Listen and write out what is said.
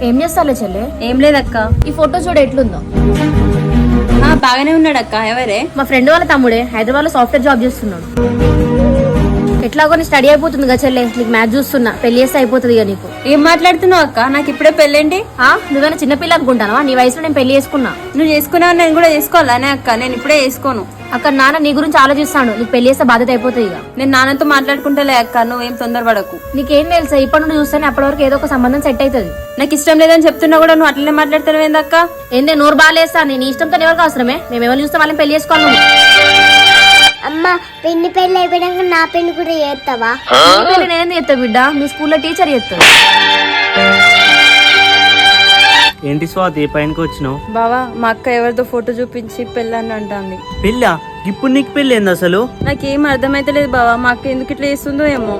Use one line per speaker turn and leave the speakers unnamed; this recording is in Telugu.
ఏం చేస్తాలే చెల్లె?
ఏం లేదక్క.
ఈ ఫోటో చూడ ఎట్లుందో.
బాగానే ఉన్నాడక్క. ఎవరే?
మా ఫ్రెండ్ వాళ్ళ తమ్ముడే, హైదరాబాద్ లో సాఫ్ట్వేర్ జాబ్ చేస్తున్నాడు. ఎట్లాగో నీ స్టడీ అయిపోతుంది కదా చెల్లె, నీకు మ్యాచ్ చూస్తున్నా, పెళ్లి చేస్తే అయిపోతుంది ఇక నీకు.
ఏం మాట్లాడుతున్నావు అక్క? నాకు ఇప్పుడే పెళ్ళేంటి?
నువ్వేనా చిన్నపిల్ల అనుకుంటానా? నీ వయసులో నేను పెళ్లి చేసుకున్నా.
నువ్వు చేసుకున్నావు, నేను కూడా చేసుకోవాలనే అక్క. నేను ఇప్పుడే చేసుకోను.
అక్కడ నాన్న నీ గురించి ఆలోచిస్తాడు, నీకు పెళ్లి చేస్తే బాధ్యత అయిపోతుంది ఇక.
నేను నాన్నతో మాట్లాడుకుంటలే అక్క, నువ్వేం తొందరపడకు.
నీకేం తెలుసా, ఇప్పటి నుండి చూస్తేనే అప్పటి వరకు ఏదో ఒక సంబంధం సెట్ అవుతుంది.
నాకు ఇష్టం లేదని చెప్తున్నా కూడా నువ్వు అట్లనే మాట్లాడతావు ఏందక్క?
ఏందే నోరు బాగాలేస్తా, నేను ఇష్టంతో ఎవరికి అవసరమే? మేము ఎవరు చూస్తే వాళ్ళని పెళ్లి చేసుకోవాలి.
అమ్మ పెళ్లి అయిపోయాక నా పెళ్లి కూడా చేస్తావా?
నేనేం చేస్తా బిడ్డ, మీ స్కూల్లో టీచర్ చేస్తాను.
ఏంటి స్వాతి పైనకి వచ్చినావు?
బావా, మా అక్క ఎవరితో ఫోటో చూపించి పెళ్ళని అంటుంది.
పెళ్ళా? ఇప్పుడు నీకు పెళ్ళి ఏంది అసలు?
నాకేం అర్థమైతలేదు బావా, మా అక్క ఎందుకు ఇట్లా చేస్తుందో ఏమో.